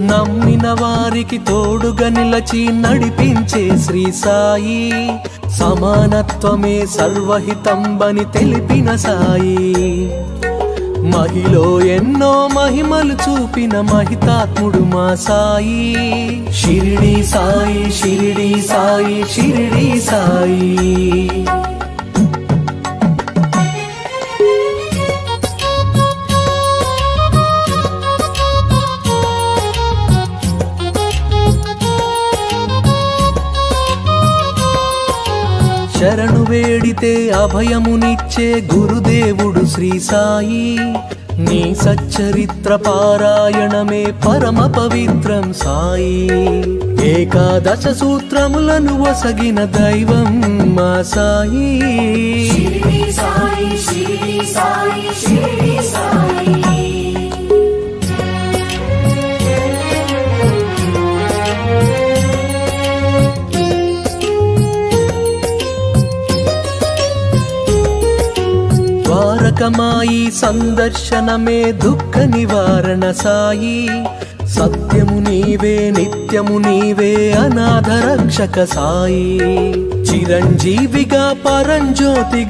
నమ్మిన వారికి తోడుగా నిలచి నడిపించే శ్రీ సాయి, సమానత్వమే సర్వహితంబని తెలిపిన సాయి, మహిలో ఎన్నో మహిమలు చూపిన మహితాత్ముడు మా సాయి, షిరిడి సాయి షిరిడి సాయి షిరిడి సాయి. శరణు వేడితే అభయమునిచ్చే గురుదేవుడు శ్రీ సాయి, నీ సచ్చరిత్ర పారాయణమే పరమ పవిత్రం సాయి, ఏకాదశ సూత్రములను వసగిన దైవం మా సాయి, షిరిడి సాయి షిరిడి సాయి షిరిడి సాయి. ద్వారకమాయి సందర్శనమే దుఃఖ నివారణ సాయి, సత్యము నీవే నిత్యము నీవే అనాథ రక్షక సాయి, చిరంజీవిగా పరంజ్యోతిగా